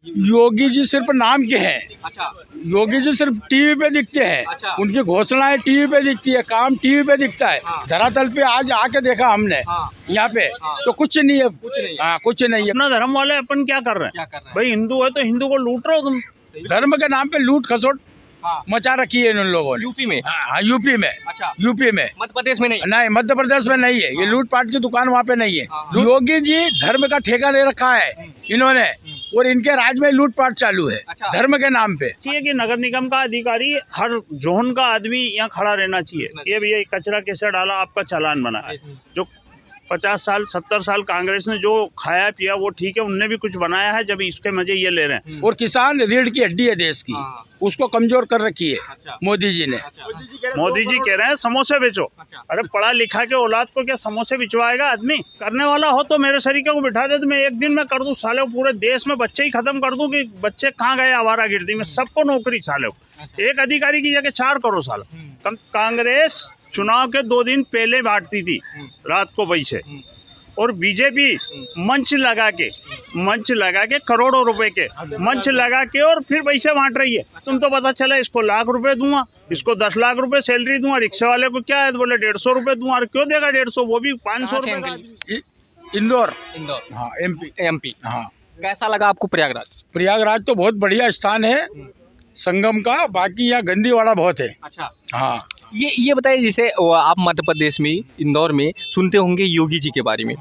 योगी जी सिर्फ नाम के हैं। अच्छा योगी जी सिर्फ टीवी पे दिखते हैं। अच्छा। उनकी घोषणाएं टीवी पे दिखती है, काम टीवी पे दिखता है। हाँ। धरातल पे आज आके देखा हमने हाँ। यहाँ पे हाँ। तो कुछ नहीं है। कुछ नहीं है। हाँ, कुछ नहीं है। अपना धर्म वाले अपन क्या कर रहे हैं? क्या कर रहे हैं? भाई हिंदू है तो हिंदू को लूट रहे हो तुम। धर्म के नाम पे लूट खसोट हाँ। मचा रखी है इन लोगों ने। यूपी में? हाँ, यूपी में। अच्छा। यूपी में मध्य प्रदेश में नहीं? नहीं, मध्य प्रदेश में नहीं है। ये हाँ। लूटपाट की दुकान वहाँ पे नहीं है। हाँ। योगी जी धर्म का ठेका ले रखा है इन्होंने, और इनके राज में लूटपाट चालू है अच्छा। धर्म के नाम पे। चाहिए कि नगर निगम का अधिकारी हर जोन का आदमी यहाँ खड़ा रहना चाहिए। ये भैया ये कचरा कैसे डाला, आपका चालान बना है। जो 50 साल 70 साल कांग्रेस ने जो खाया पिया वो ठीक है, उनने भी कुछ बनाया है, जब इसके मजे ये ले रहे हैं। और किसान रीढ़ की हड्डी है देश की, हाँ। उसको कमजोर कर रखी है अच्छा। मोदी जी ने। मोदी जी कह रहे हैं समोसे बेचो। अच्छा। अरे पढ़ा लिखा के औलाद को क्या समोसे बिचवाएगा आदमी? करने वाला हो तो मेरे शरीके को बिठा दे तो मैं एक दिन में कर दूं। साले पूरे देश में बच्चे ही खत्म कर दूं कि बच्चे कहाँ गए आवारागर्दी में, सबको नौकरी साले। एक अधिकारी की जगह 4 करो साल। कांग्रेस चुनाव के 2 दिन पहले बांटती थी रात को पैसे, और बीजेपी मंच लगा के करोड़ों रुपए के मंच लगा के और फिर पैसे बांट रही है। तुम तो पता चला इसको लाख रुपए दूंगा, इसको 10 लाख रुपए सैलरी दूंगा, रिक्शा वाले को क्या है बोले 150 रुपए दूंगा। और क्यों देगा 150, वो भी 500 रुपए का। इंदौर। इंदौर। हाँ, एमपी। हाँ, कैसा लगा आपको प्रयागराज? प्रयागराज तो बहुत बढ़िया स्थान है संगम का। बाकी यहाँ गंदीवाड़ा बहुत है। अच्छा। हाँ, ये बताइए, जैसे आप मध्य प्रदेश में इंदौर में सुनते होंगे योगी जी के बारे में,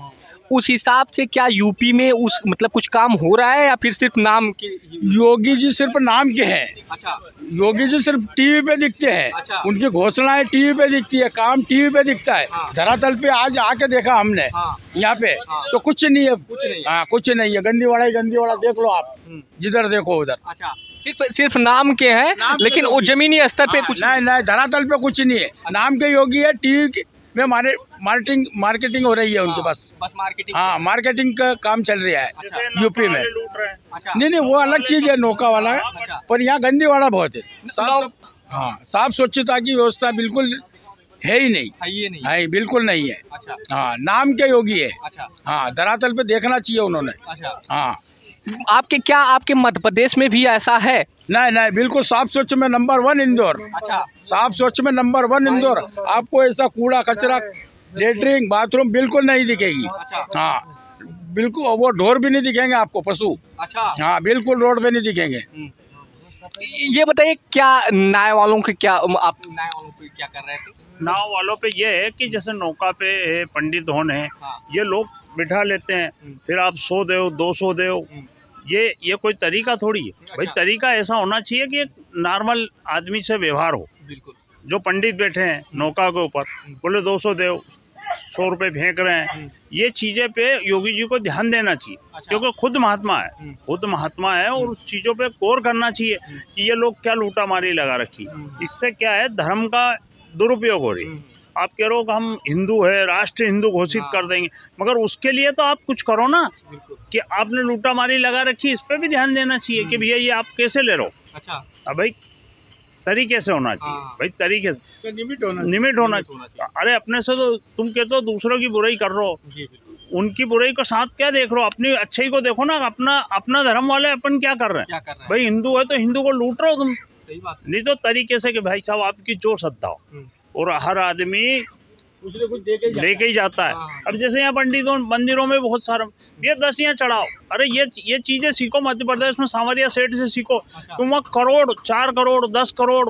उस हिसाब से क्या यूपी में उस मतलब कुछ काम हो रहा है या फिर सिर्फ नाम के? योगी जी सिर्फ नाम के हैं। अच्छा। योगी जी सिर्फ टीवी पे दिखते हैं। अच्छा। उनकी घोषणाएं टीवी पे दिखती है, काम टीवी पे दिखता है। हाँ। धरातल पे आज आके देखा हमने हाँ। यहाँ पे हाँ। तो कुछ नहीं है। कुछ नहीं है। हाँ, कुछ नहीं है। गंदीवाड़ा ही गंदीवाड़ा देख लो आप, जिधर देखो उधर। अच्छा, सिर्फ नाम के हैं, नाम के लेकिन वो योगी। जमीनी स्तर पे कुछ नहीं नहीं, धरातल पे कुछ नहीं है। नाम के योगी है, टीवी में मार्केटिंग हो रही है उनके पास। बस मार्केटिंग। हाँ, मार्केटिंग का काम चल रहा है अच्छा। यूपी में। लूट रहे हैं। अच्छा। नहीं, वो अलग चीज है, नौका वाला है। अच्छा। पर यहाँ गंदीवाड़ा बहुत है। गाँव- हाँ, साफ स्वच्छता की व्यवस्था बिल्कुल है ही नहीं। है ये नहीं। है, बिल्कुल नहीं है। अच्छा। हाँ, नाम के योगी है। अच्छा। हाँ, धरातल पे देखना चाहिए उन्होंने। अच्छा। हाँ, आपके मध्य प्रदेश में भी ऐसा है? नहीं नहीं, बिल्कुल साफ स्वच्छ में नंबर 1 इंदौर। अच्छा। साफ स्वच्छ में नंबर 1 इंदौर। आपको ऐसा कूड़ा कचरा लेटरिन बाथरूम बिल्कुल नहीं दिखेगी। अच्छा। हाँ, बिल्कुल। वो ढोर भी नहीं दिखेंगे आपको, पशु। अच्छा। हाँ, बिल्कुल रोड पे नहीं दिखेंगे। ये बताइए, क्या न्याय वालों के क्या आप न्याय वालों पे क्या कर रहे थे? नाव वालों पे ये है कि जैसे नौका पे है, पंडित होने हैं, हाँ। ये लोग बिठा लेते हैं, फिर आप 100 दो 200 दो। ये कोई तरीका थोड़ी है भाई। अच्छा। तरीका ऐसा होना चाहिए कि नॉर्मल आदमी से व्यवहार हो। बिल्कुल। जो पंडित बैठे हैं नौका के ऊपर, बोले 200 दो, 100 रुपये फेंक रहे हैं, ये चीज़ें पे योगी जी को ध्यान देना चाहिए। अच्छा। क्योंकि खुद महात्मा है और उस चीज़ों पे गौर करना चाहिए कि ये लोग क्या लूटा मारी लगा रखी। इससे क्या है, धर्म का दुरुपयोग हो रही है। आप कह रहे हो कि हम हिंदू है, राष्ट्र हिंदू घोषित कर देंगे, मगर उसके लिए तो आप कुछ करो ना कि आपने लूटा मारी लगा रखी। इस पे भी ध्यान देना चाहिए कि भैया ये आप कैसे ले रहे हो। अच्छा। अब भाई तरीके से होना चाहिए। हाँ। भाई तरीके से लिमिट होना चाहिए। अरे अपने से तो तुम कहते हो दूसरों की बुराई कर रहे हो, उनकी बुराई को साथ क्या देख रहे हो, अपनी अच्छाई को देखो ना। अपना धर्म वाले अपन क्या कर रहे हैं? भाई हिंदू है तो हिंदू को लूट रहे हो तुम। सही बात। नहीं तो तरीके से कि भाई साहब आपकी जो श्रद्धा हो, और हर आदमी कुछ लेके ही जाता है। हाँ। अब जैसे यहाँ पंडितों मंदिरों में बहुत सारा ये 10 यहाँ चढ़ाओ। अरे ये चीजें सीखो, मध्य प्रदेश में सांवरिया सेठ से सीखो। अच्छा। तुम वहाँ करोड़ 4 करोड़ 10 करोड़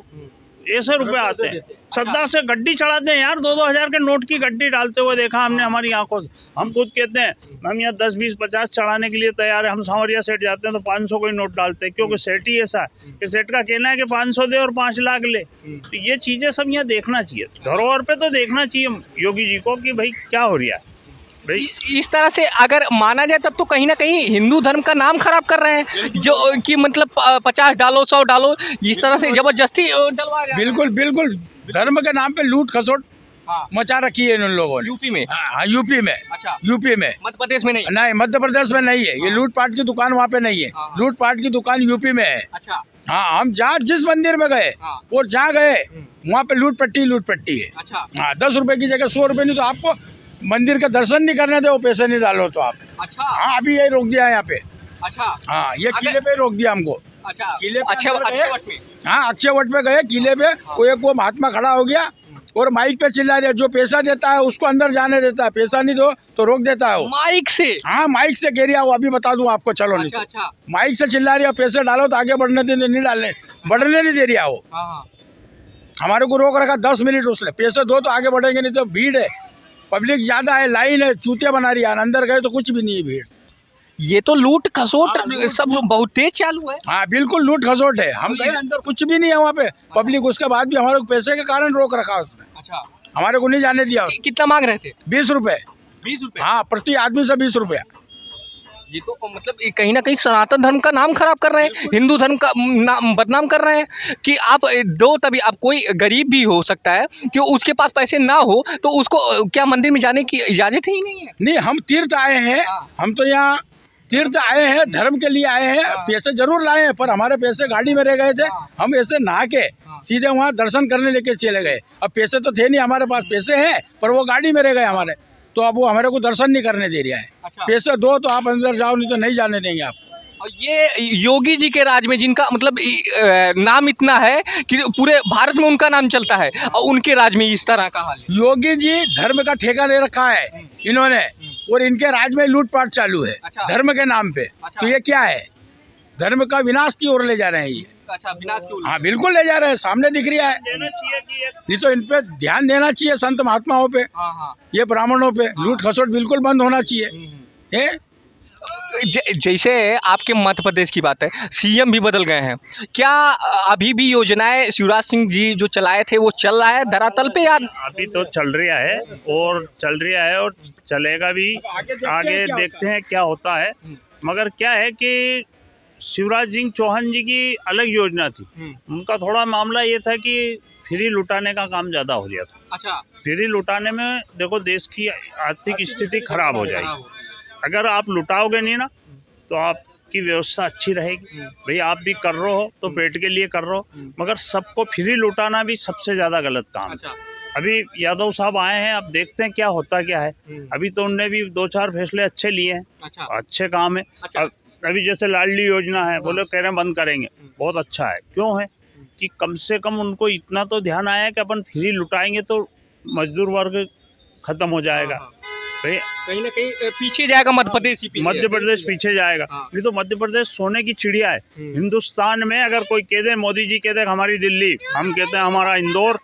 ऐसे रुपए आते हैं। श्रद्धा से गड्डी चढ़ाते हैं यार, 2-2 हज़ार के नोट की गड्डी डालते हुए देखा हमने हमारी आंखों से। हम खुद कहते हैं हम यहाँ 10 20 50 चढ़ाने के लिए तैयार है। हम सांवरिया सेठ जाते हैं तो 500 कोई नोट डालते हैं, क्योंकि सेठ ही ऐसा है कि सेठ का कहना है कि 500 दे और 5 लाख ले। तो ये चीजें सब यहाँ देखना चाहिए, धरोहर पे तो देखना चाहिए योगी जी को कि भाई क्या हो रहा है। भाई इस तरह से अगर माना जाए तब तो कहीं ना कहीं हिंदू धर्म का नाम खराब कर रहे हैं, जो कि मतलब 50 डालो 100 डालो, इस तरह से जबरदस्ती डलवा रहे हैं। बिल्कुल धर्म के नाम पे लूट खसोट हाँ। मचा रखी है इन लोगों ने। यूपी में? हाँ, यूपी में। अच्छा। यूपी में। मध्य प्रदेश में नहीं? नहीं, मध्य प्रदेश में नहीं है। ये लूटपाट की दुकान वहाँ पे नहीं है। हाँ। लूटपाट की दुकान यूपी में है। अच्छा। हाँ, हम जहाँ जिस मंदिर में गए हाँ। और जहाँ गए वहाँ पे लूट पट्टी है। अच्छा। हाँ, 10 रुपए की जगह 100 रुपए नहीं तो आपको मंदिर का दर्शन नहीं करने दो, पैसे नहीं डालो तो आप। अच्छा। हाँ, अभी यही रोक दिया है यहाँ पे। अच्छा हाँ, ये किले पे रोक दिया हमको। अच्छा किले पे अच्छे अंदर अच्छे गए। वक्त में हाँ, अच्छे वट पे गए किले पे, वो महात्मा खड़ा हो गया और माइक पे चिल्ला दिया, जो पैसा देता है उसको अंदर जाने देता है, पैसा नहीं दो तो रोक देता है वो। माइक से। हाँ, माइक से कह रहा, वो अभी बता दूं आपको, चलो नहीं अच्छा तो। अच्छा माइक से चिल्ला रही है, पैसे डालो तो आगे बढ़ने दे, नहीं डालने, बढ़ने नहीं दे रहा वो। हाँ हाँ हमारे को रोक रखा 10 मिनट उसने, पैसे दो तो आगे बढ़ेंगे, नहीं तो भीड़ है, पब्लिक ज्यादा है, लाइन है, चूतिया बना रही है, अंदर गए तो कुछ भी नहीं है भीड़। ये तो लूट खसोट हाँ, सब बहुत तेज चालू है। हाँ, बिल्कुल लूट खसोट है। हम गए अंदर, कुछ भी नहीं है वहाँ पे पब्लिक, उसके बाद भी हमारे को पैसे के कारण रोक रखा उसने, अच्छा हमारे को नहीं जाने दिया। कितना मांग रहे थे? 20 रुपए। 20 रुपए? हाँ, प्रति आदमी से 20 रुपया। ये तो मतलब ये कहीं ना कहीं सनातन धर्म का नाम खराब कर रहे हैं, हिंदू धर्म का नाम बदनाम कर रहे हैं कि आप दो तभी। आप कोई गरीब भी हो सकता है कि उसके पास पैसे ना हो तो उसको क्या मंदिर में जाने की इजाज़त ही नहीं है? नहीं, हम तीर्थ आए हैं, हम तो यहाँ तीर्थ आए हैं, धर्म के लिए आए हैं, पैसे जरूर लाए हैं, पर हमारे पैसे गाड़ी में रह गए थे, हम ऐसे नहा के सीधे वहाँ दर्शन करने लेके चले गए। अब पैसे तो थे नहीं हमारे पास, पैसे हैं पर वो गाड़ी में रह गए हमारे, तो अब वो हमारे को दर्शन नहीं करने दे रहा है। अच्छा। पैसे दो तो आप अंदर जाओ, नहीं तो नहीं जाने देंगे आप। और ये योगी जी के राज में जिनका मतलब नाम इतना है कि पूरे भारत में उनका नाम चलता है, और उनके राज में इस तरह का हाल है। योगी जी धर्म का ठेका ले रखा है इन्होंने, और इनके राज में लूटपाट चालू है। अच्छा। धर्म के नाम पे। अच्छा। तो ये क्या है? धर्म का विनाश की ओर ले जा रहे हैं ये। अच्छा, विनाश क्यों? हाँ, बिल्कुल ले जा रहे हैं, सामने दिख रहा है। देना चाहिए कि नहीं तो इन पे ध्यान देना चाहिए, संत महात्माओं पे, हाँ हाँ ये ब्राह्मणों पे लूट खसोट बिल्कुल बंद होना चाहिए। है जैसे आपके मध्य प्रदेश की बात है, सीएम भी बदल गए हैं, क्या अभी भी योजनाएं शिवराज सिंह जी जो चलाए थे वो चल रहा है धरातल पे यार? अभी तो चल रहा है और चलेगा भी। आगे देखते हैं क्या होता है। मगर क्या है कि शिवराज सिंह चौहान जी की अलग योजना थी, उनका थोड़ा मामला ये था कि फ्री लुटाने का काम ज़्यादा हो गया था। अच्छा, फ्री लुटाने में देखो देश की आर्थिक स्थिति खराब हो जाएगी। अगर आप लुटाओगे नहीं ना तो आपकी व्यवस्था अच्छी रहेगी। भाई आप भी कर रहे हो तो पेट के लिए कर रहे हो, मगर सबको फ्री लुटाना भी सबसे ज़्यादा गलत काम है। अच्छा, अभी यादव साहब आए हैं, अब देखते हैं क्या होता क्या है। अभी तो उनने भी 2-4 फैसले अच्छे लिए हैं, अच्छा, अच्छे काम है। अच्छा। अभी जैसे लाडली योजना है, बोले कह रहे हैं बंद करेंगे, बहुत अच्छा है। क्यों है कि कम से कम उनको इतना तो ध्यान आया कि अपन फ्री लुटाएंगे तो मजदूर वर्ग खत्म हो जाएगा। भाई कहीं ना कहीं पीछे जाएगा मध्य प्रदेश ही पीछे मध्य प्रदेश पीछे जाएगा। हाँ। नहीं तो मध्य प्रदेश सोने की चिड़िया है हिंदुस्तान में। अगर कोई कह दे, मोदी जी कहते हैं हमारी दिल्ली, हम कहते हैं हमारा इंदौर,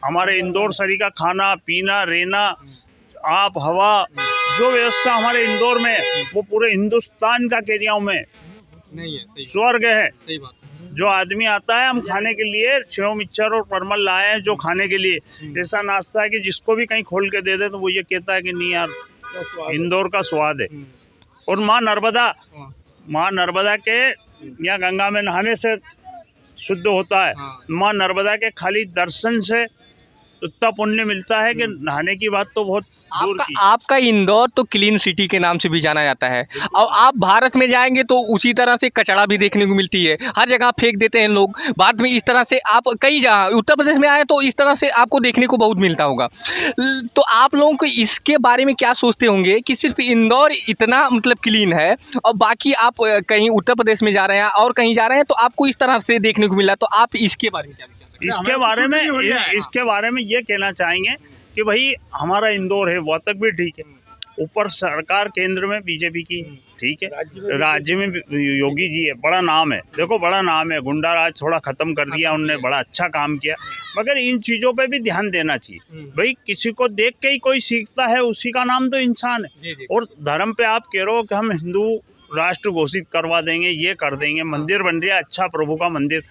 हमारे इंदौर शहरी का खाना पीना रहना आप हवा, जो व्यवस्था हमारे इंदौर में है वो पूरे हिंदुस्तान का कह रहा हूँ मैं नहीं है। स्वर्ग है। सही बात। जो आदमी आता है, हम खाने के लिए सेव मिक्सचर और परमल लाए हैं जो खाने के लिए, ऐसा नाश्ता है कि जिसको भी कहीं खोल के दे दे तो वो ये कहता है कि नहीं यार इंदौर का स्वाद है। और माँ नर्मदा के यहाँ गंगा में नहाने से शुद्ध होता है। माँ नर्मदा के खाली दर्शन से इतना पुण्य मिलता है कि नहाने की बात तो बहुत दूर की। आपका इंदौर तो क्लीन सिटी के नाम से भी जाना जाता है, और आप भारत में जाएंगे तो उसी तरह से कचरा भी देखने को मिलती है, हर जगह फेंक देते हैं लोग। भारत में इस तरह से आप कई जगह उत्तर प्रदेश में आए तो इस तरह से आपको देखने को बहुत मिलता होगा। तो आप लोगों को इसके बारे में क्या सोचते होंगे कि सिर्फ इंदौर इतना मतलब क्लीन है और बाकी आप कहीं उत्तर प्रदेश में जा रहे हैं और कहीं जा रहे हैं तो आपको इस तरह से देखने को मिला, तो आप इसके बारे में क्या? इसके बारे में ये कहना चाहेंगे कि भाई हमारा इंदौर है वो तक भी ठीक है, ऊपर सरकार केंद्र में बीजेपी की ठीक है, राज्य में योगी जी है, बड़ा नाम है, देखो बड़ा नाम है, गुंडा राज थोड़ा खत्म कर दिया उनने, बड़ा अच्छा काम किया। मगर इन चीज़ों पे भी ध्यान देना चाहिए। भाई किसी को देख के ही कोई सीखता है, उसी का नाम तो इंसान है। और धर्म पे आप कह रहे हो कि हम हिंदू राष्ट्र घोषित करवा देंगे, ये कर देंगे, मंदिर बन रहा है अच्छा प्रभु का मंदिर,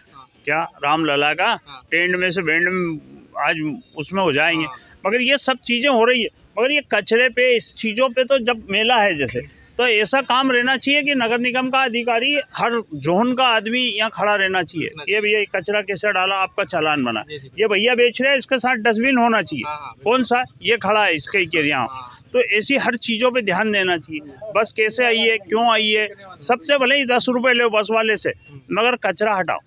क्या राम लला का टेंट में से बैंड में आज उसमें हो जाएंगे। मगर ये सब चीज़ें हो रही है, मगर ये कचरे पे इस चीज़ों पे तो जब मेला है जैसे, तो ऐसा काम रहना चाहिए कि नगर निगम का अधिकारी हर जोन का आदमी यहाँ खड़ा रहना चाहिए। ये भैया कचरा कैसे डाला, आपका चालान बना, ये भैया बेच रहे हैं, इसके साथ डस्टबिन होना चाहिए, कौन सा ये खड़ा है इसके यहाँ। तो ऐसी हर चीज़ों पे ध्यान देना चाहिए। बस कैसे आइए, क्यों आइए, सबसे भले ही 10 रुपये लो बस वाले से, मगर कचरा हटाओ,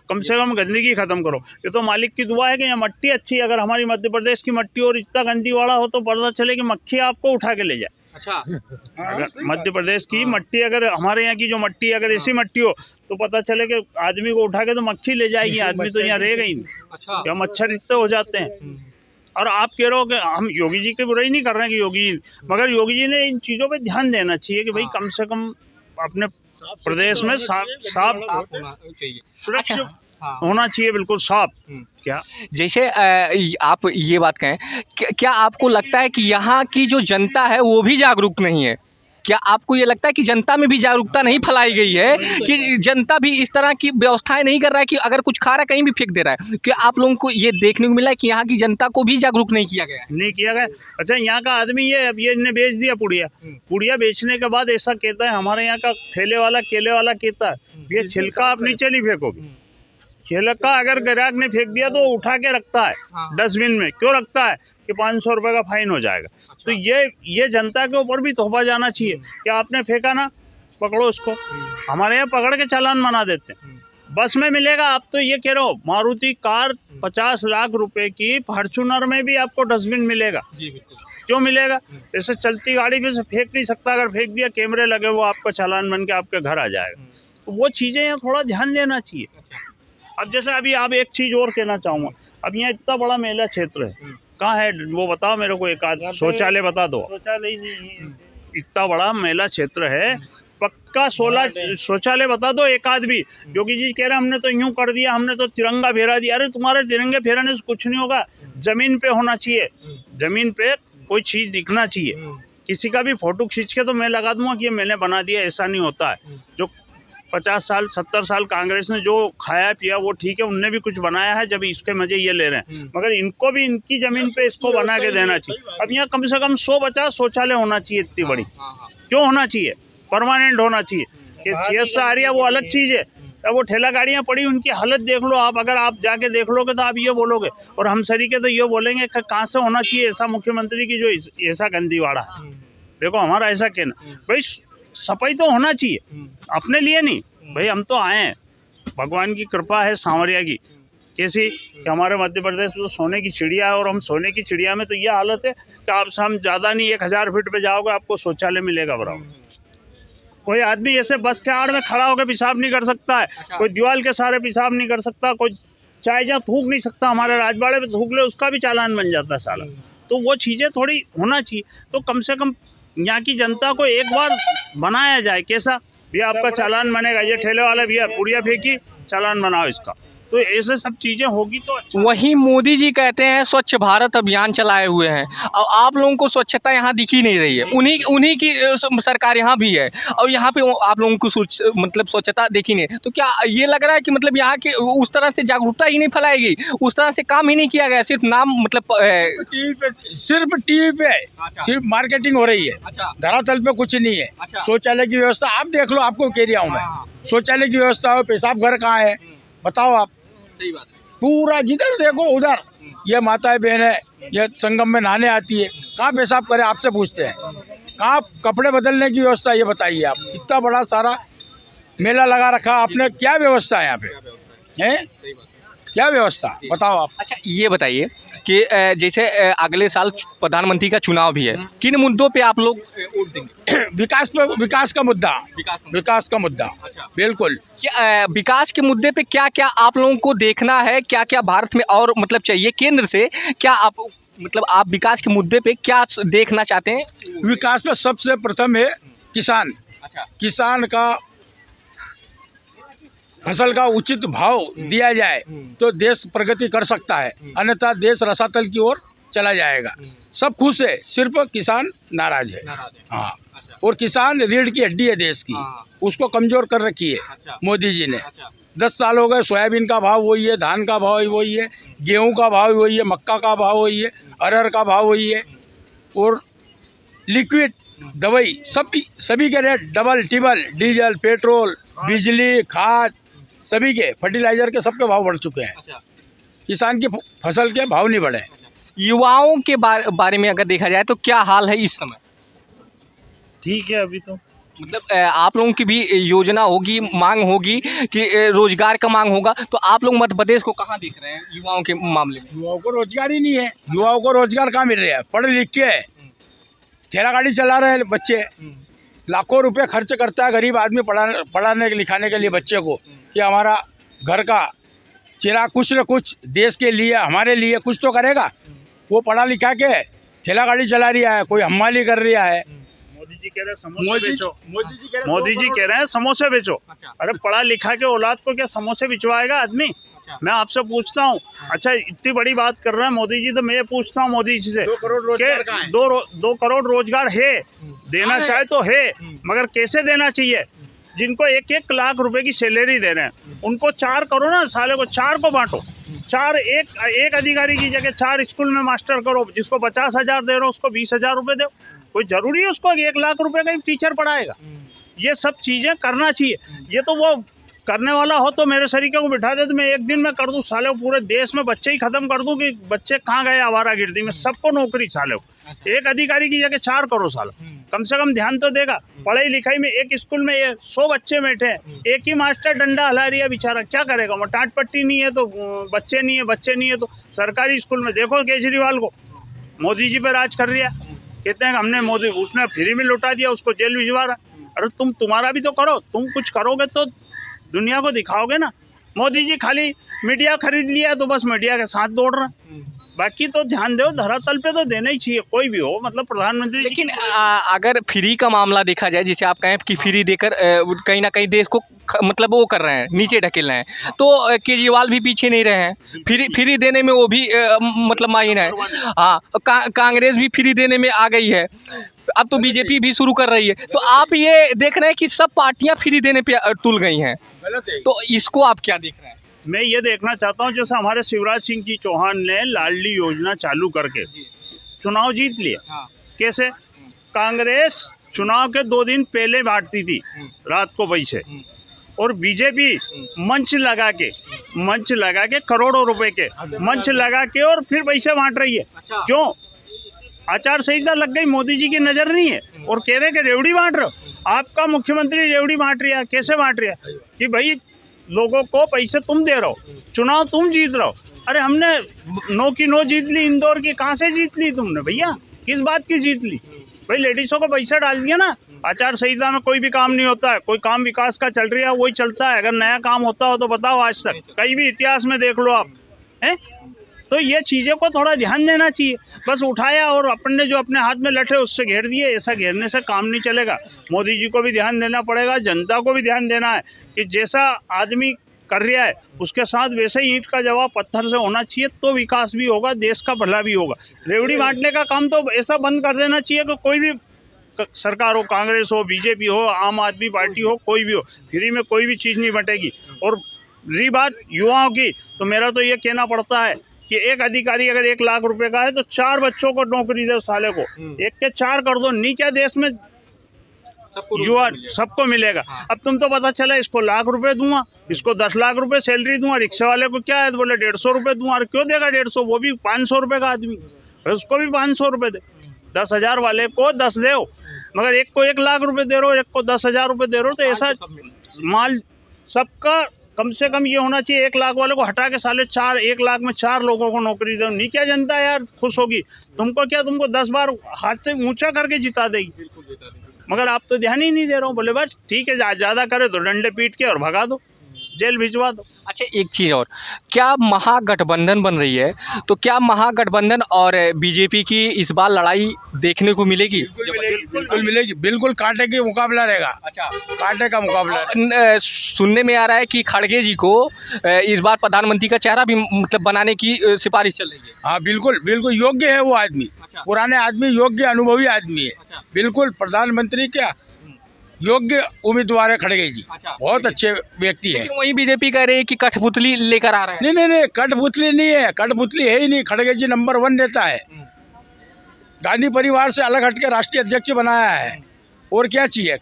कम से कम गंदगी खत्म करो। ये तो मालिक की दुआ है कि यहाँ मट्टी अच्छी है। अगर हमारी मध्य प्रदेश की मट्टी और इतना गंदी वाला हो तो पता चले कि मक्खी आपको उठा के ले जाए। अच्छा। अगर मध्य प्रदेश की मट्टी, अगर हमारे यहाँ की जो मट्टी अगर ऐसी मट्टी हो तो पता चले कि आदमी को उठा के तो मक्खी ले जाएगी, आदमी तो यहाँ रहेगा ही नहीं। अच्छा। क्या मच्छर इतने हो जाते हैं। और आप कह रहे हो कि हम योगी जी की बुराई नहीं कर रहे हैं कि योगी जी, मगर योगी जी ने इन चीज़ों पे ध्यान देना चाहिए कि भाई कम से कम अपने प्रदेश में साफ सुरक्षित होना चाहिए, बिल्कुल साफ। क्या जैसे आप ये बात कहें, क्या आपको लगता है कि यहाँ की जो जनता है वो भी जागरूक नहीं है? क्या आपको ये लगता है कि जनता में भी जागरूकता नहीं फैलाई गई है, कि जनता भी इस तरह की व्यवस्थाएं नहीं कर रहा है कि अगर कुछ खा रहा है कहीं भी फेंक दे रहा है? क्या आप लोगों को ये देखने को मिला है कि यहाँ की जनता को भी जागरूक नहीं किया गया है? नहीं किया गया। अच्छा, यहाँ का आदमी ये अब ये इन्हें बेच दिया पुड़िया, पुड़िया बेचने के बाद ऐसा कहता है, हमारे यहाँ का ठेले वाला केले वाला कहता है ये छिलका आप नीचे नहीं फेंकोगे। छिलका अगर ग्राहक ने फेंक दिया तो उठा के रखता है डस्टबिन में। क्यों रखता है? कि 500 रुपये का फाइन हो जाएगा। तो ये जनता के ऊपर भी तोहफा जाना चाहिए कि आपने फेंका ना, पकड़ो उसको। हमारे यहाँ पकड़ के चालान बना देते हैं। बस में मिलेगा, आप तो ये कह रहे हो मारुति कार 50 लाख रुपए की, फॉर्च्यूनर में भी आपको डस्टबिन मिलेगा। क्यों मिलेगा? जैसे चलती गाड़ी में से फेंक नहीं सकता, अगर फेंक दिया कैमरे लगे वो आपका चालान बन के आपके घर आ जाएगा। तो वो चीज़ें यहाँ थोड़ा ध्यान देना चाहिए। अब जैसे अभी आप एक चीज़ और कहना चाहूँगा, अब यहाँ इतना बड़ा मेला क्षेत्र है, कहाँ है वो बताओ मेरे को, एक आध शौचालय बता दो। शौचालय नहीं, इतना बड़ा मेला क्षेत्र है, पक्का 16 शौचालय बता दो एक आध भी। योगी जी कह रहे हमने तो यूं कर दिया, हमने तो तिरंगा फेरा दिया। अरे तुम्हारे तिरंगे फेराने से कुछ नहीं होगा, जमीन पे होना चाहिए, जमीन पे कोई चीज़ दिखना चाहिए। किसी का भी फोटो खींच के तो मैं लगा दूंगा कि ये मैंने बना दिया, ऐसा नहीं होता है। जो 50 साल 70 साल कांग्रेस ने जो खाया पिया वो ठीक है, उनने भी कुछ बनाया है, जब इसके मजे ये ले रहे हैं, मगर इनको भी इनकी जमीन पे इसको बना के देना चाहिए। अब यहाँ कम से कम 150 शौचालय होना चाहिए, इतनी बड़ी। क्यों होना चाहिए? परमानेंट होना चाहिए। कि सीएस आ रही है वो अलग चीज़ है, अब वो ठेला गाड़ियाँ पड़ी उनकी हालत देख लो आप, अगर आप जाके देख लोगे तो आप ये बोलोगे, और हम सरीके तो ये बोलेंगे कि कहाँ से होना चाहिए ऐसा मुख्यमंत्री की जो ऐसा गंदीवाड़ा है। देखो हमारा ऐसा कहना भाई, सफाई तो होना चाहिए, अपने लिए नहीं भाई। हम तो आए हैं, भगवान की कृपा है सांवरिया की, कैसी कि हमारे मध्य प्रदेश में तो सोने की चिड़िया है, और हम सोने की चिड़िया में तो ये हालत है कि आप हम ज़्यादा नहीं 1000 फीट पे जाओगे आपको शौचालय मिलेगा बराबर। कोई आदमी ऐसे बस के आड़ में खड़ा होकर पेशाब नहीं कर सकता है, कोई दीवार के सारे पेशाब नहीं कर सकता, कोई चाय जहाँ थूक नहीं सकता, हमारे राजवाड़े पे थूक ले उसका भी चालान बन जाता है साला। तो वो चीज़ें थोड़ी होना चाहिए। तो कम से कम यहाँ की जनता को एक बार बनाया जाए, कैसा भैया आपका चालान बनेगा, ये ठेले वाला भैया पुड़िया फेंकी चालान बनाओ इसका, तो ऐसे सब चीज़ें होगी तो अच्छा। वहीं मोदी जी कहते हैं स्वच्छ भारत अभियान चलाए हुए हैं, और आप लोगों को स्वच्छता यहाँ दिखी नहीं रही है। उन्हीं की सरकार यहाँ भी है, और यहाँ पे आप लोगों को मतलब स्वच्छता देखी नहीं। तो क्या ये लग रहा है कि मतलब यहाँ के उस तरह से जागरूकता ही नहीं फैलाएगी, उस तरह से काम ही नहीं किया गया, सिर्फ नाम मतलब टीवी पे, सिर्फ टीवी पे सिर्फ मार्केटिंग हो रही है, धरातल पे कुछ नहीं है। शौचालय की व्यवस्था आप देख लो, आपको कह रहा हूँ मैं, शौचालय की व्यवस्था हो, पेशाब घर कहाँ है बताओ आप। सही बात है। पूरा जिधर देखो उधर ये माताएं बहनें ये संगम में नहाने आती है, कहाँ पेशाब करे आपसे पूछते हैं, कहाँ कपड़े बदलने की व्यवस्था ये बताइए आप। इतना बड़ा सारा मेला लगा रखा आपने, क्या व्यवस्था है यहाँ पे है? क्या व्यवस्था बताओ आप। अच्छा ये बताइए कि जैसे अगले साल प्रधानमंत्री का चुनाव भी है, किन मुद्दों पे आप लोग वोट देंगे? विकास का मुद्दा, विकास का मुद्दा बिल्कुल। विकास के मुद्दे पे क्या क्या आप लोगों को देखना है, क्या क्या भारत में और मतलब चाहिए केंद्र से, क्या आप मतलब आप विकास के मुद्दे पे क्या देखना चाहते हैं? विकास में सबसे प्रथम है किसान। किसान का फसल का उचित भाव दिया जाए तो देश प्रगति कर सकता है, अन्यथा देश रसातल की ओर चला जाएगा। सब खुश है, सिर्फ किसान नाराज है। हाँ, और किसान रीढ़ की हड्डी है देश की, उसको कमजोर कर रखी है मोदी जी ने। 10 साल हो गए, सोयाबीन का भाव वही है, धान का भाव वही है, गेहूं का भाव वही है, मक्का का भाव वही है, अरहर का भाव वही है, और लिक्विड दवाई सभी के रेट डबल टिबल, डीजल पेट्रोल बिजली खाद सभी के फर्टिलाइजर के सबके भाव बढ़ चुके हैं। किसान की फसल के भाव नहीं बढ़े। युवाओं के बारे में अगर देखा जाए तो क्या हाल है इस समय? ठीक है, अभी तो मतलब आप लोगों की भी योजना होगी, मांग होगी कि रोजगार का मांग होगा, तो आप लोग मध्य प्रदेश को कहाँ देख रहे हैं युवाओं के मामले में? युवाओं को रोजगार ही नहीं है। युवाओं को रोजगार कहाँ मिल रहा है? पढ़े लिख के ठेला गाड़ी चला रहे हैं बच्चे, लाखों रुपए खर्च करता है गरीब आदमी पढ़ाने लिखाने के लिए बच्चे को, कि हमारा घर का चिराग कुछ न कुछ देश के लिए हमारे लिए कुछ तो करेगा। वो पढ़ा लिखा के ठेला गाड़ी चला रहा है, कोई हमाली कर रहा है। मोदी जी कह रहे हैं समोसे बेचो, मोदी जी कह रहे हैं समोसे बेचो। अरे पढ़ा लिखा के औलाद को क्या समोसे बिचवाएगा आदमी? मैं आपसे पूछता हूँ, अच्छा इतनी बड़ी बात कर रहे हैं मोदी जी, तो मैं ये पूछता हूँ मोदी जी से, 2 करोड़ रोजगार कहाँ है? 2 करोड़ रोजगार है, देना चाहे तो है, मगर कैसे देना चाहिए? जिनको 1-1 लाख रुपए की सैलरी दे रहे हैं उनको 4 करो ना, साले को 4 को बांटो। 4 एक अधिकारी की जगह 4 स्कूल में मास्टर करो, जिसको 50,000 दे रहे हो उसको 20,000 रुपए दो। कोई जरूरी है उसको 1 लाख रुपए का ही टीचर पढ़ाएगा? ये सब चीजें करना चाहिए। ये तो वो करने वाला हो तो मेरे सरीके को बिठा दे तो मैं एक दिन में कर दूं, साले पूरे देश में बच्चे ही खत्म कर दूं कि बच्चे कहाँ गए आवारागर्दी में, सबको नौकरी साले। एक अधिकारी की जगह 4 करो साला, कम से कम ध्यान तो देगा। पढ़ाई लिखाई में एक स्कूल में 100 बच्चे बैठे हैं, एक ही मास्टर डंडा हिला रही है, बेचारा क्या करेगा? वो टाट पट्टी नहीं है तो बच्चे नहीं है तो सरकारी स्कूल में देखो केजरीवाल को, मोदी जी पे राज कर रही है, कहते हैं हमने मोदी, उसने फ्री में लौटा दिया, उसको जेल भिजवा रहा। अरे तुम्हारा भी तो करो, तुम कुछ करोगे तो दुनिया को दिखाओगे ना। मोदी जी खाली मीडिया खरीद लिया तो बस मीडिया के साथ दौड़ रहे हैं, बाकी तो ध्यान दो, धरातल पे तो देना ही चाहिए, कोई भी हो, मतलब प्रधानमंत्री। लेकिन अगर फ्री का मामला देखा जाए, जिसे आप कहें कि फ्री देकर कहीं ना कहीं देश को मतलब वो कर रहे हैं, नीचे ढकेल रहे हैं, तो केजरीवाल भी पीछे नहीं रहे हैं। फ्री देने में वो भी मतलब माहिर है। हाँ, कांग्रेस भी फ्री देने में आ गई है, अब तो बीजेपी भी शुरू कर रही है। तो आप ये देख रहे हैं कि सब पार्टियां फ्री देने पे तुल गई हैं, तो इसको आप क्या देख रहे हैं? मैं ये देखना चाहता हूँ, जैसे हमारे शिवराज सिंह जी चौहान ने लाडली योजना चालू करके चुनाव जीत लिया। कैसे? कांग्रेस चुनाव के 2 दिन पहले बांटती थी रात को पैसे, और बीजेपी मंच लगा के करोड़ों रुपए के मंच लगा के और फिर पैसे बांट रही है। क्यों? आचार संहिता लग गई, मोदी जी की नजर नहीं है, और कह रहे कि रेवड़ी बांट रहे हो। आपका मुख्यमंत्री रेवड़ी बांट रहा है, कैसे बांट रहा है? कि भाई लोगों को पैसे तुम दे रहे हो, चुनाव तुम जीत रहे हो। अरे हमने 9 की 9 जीत ली, इंदौर की कहाँ से जीत ली तुमने भैया? किस बात की जीत ली भाई? लेडीजों को पैसा डाल दिया ना। आचार संहिता में कोई भी काम नहीं होता है, कोई काम विकास का चल रहा है वही चलता है। अगर नया काम होता हो तो बताओ, आज तक कहीं भी इतिहास में देख लो आप, हैं? तो ये चीज़ों को थोड़ा ध्यान देना चाहिए। बस उठाया और अपन ने जो अपने हाथ में लठे उससे घेर दिए, ऐसा घेरने से काम नहीं चलेगा। मोदी जी को भी ध्यान देना पड़ेगा, जनता को भी ध्यान देना है कि जैसा आदमी कर रहा है उसके साथ वैसे ही ईंट का जवाब पत्थर से होना चाहिए, तो विकास भी होगा, देश का भला भी होगा। रेवड़ी बांटने का काम तो ऐसा बंद कर देना चाहिए कि कोई भी सरकार हो, कांग्रेस हो, बीजेपी हो, आम आदमी पार्टी हो, कोई भी हो, फ्री में कोई भी चीज़ नहीं बटेगी। और रही बात युवाओं की, तो मेरा तो ये कहना पड़ता है कि एक अधिकारी अगर 1 लाख रुपए का है तो 4 बच्चों को नौकरी दो साले को, 1 के 4 कर दो, नहीं क्या देश में युवा सबको मिलेगा। अब तुम तो पता चला इसको 1 लाख रुपए दूंगा, इसको 10 लाख रुपए सैलरी दूंगा, रिक्शा वाले को क्या है तो बोले 150 रुपए दूंगा। और क्यों देगा 150? वो भी 500 रुपए का आदमी, उसको भी 500 रुपए दे। 10,000 वाले को 10 दे, मगर एक को 1 लाख रुपए दे रहे हो, एक को 10,000 रुपए दे रहे हो, तो ऐसा माल सबका कम से कम ये होना चाहिए। 1 लाख वाले को हटा के साले 1 लाख में 4 लोगों को नौकरी दो, नहीं क्या जनता यार खुश होगी? तुमको क्या, तुमको 10 बार हाथ से ऊंचा करके जिता देगी, मगर आप तो ध्यान ही नहीं दे रहे हो। बोले बस ठीक है, ज़्यादा करे तो डंडे पीट के और भगा दो, जेल भिजवा दो। अच्छा, एक चीज़ और, क्या महागठबंधन बन रही है, तो क्या महागठबंधन और बीजेपी की इस बार लड़ाई देखने को मिलेगी? बिल्कुल मिलेगी, बिल्कुल कांटे का मुकाबला रहेगा। अच्छा, कांटे का मुकाबला। सुनने में आ रहा है कि खड़गे जी को इस बार प्रधानमंत्री का चेहरा भी मतलब बनाने की सिफारिश चल रही है। हाँ बिल्कुल, बिल्कुल योग्य है वो आदमी। अच्छा। पुराने आदमी योग्य अनुभवी आदमी है। अच्छा। बिल्कुल प्रधानमंत्री क्या योग्य उम्मीदवार है खड़गे जी। अच्छा। बहुत अच्छे व्यक्ति है। वही बीजेपी कह रही है कि कठपुतली लेकर आ रहे हैं। नहीं, कठपुतली नहीं है, कठपुतली है ही नहीं। खड़गे जी नंबर 1 नेता है, गांधी परिवार से अलग हटके राष्ट्रीय अध्यक्ष बनाया है, और क्या चाहिए?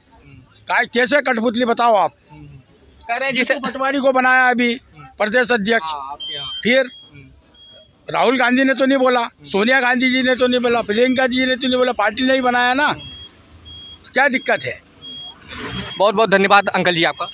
कैसे कठपुतली बताओ आप? कह रहे हैं जैसे पटवारी को बनाया अभी प्रदेश अध्यक्ष, फिर राहुल गांधी ने तो नहीं बोला, सोनिया गांधी जी ने तो नहीं बोला, प्रियंका जी ने तो नहीं बोला, पार्टी ने ही बनाया ना, क्या दिक्कत है? बहुत बहुत धन्यवाद अंकल जी आपका।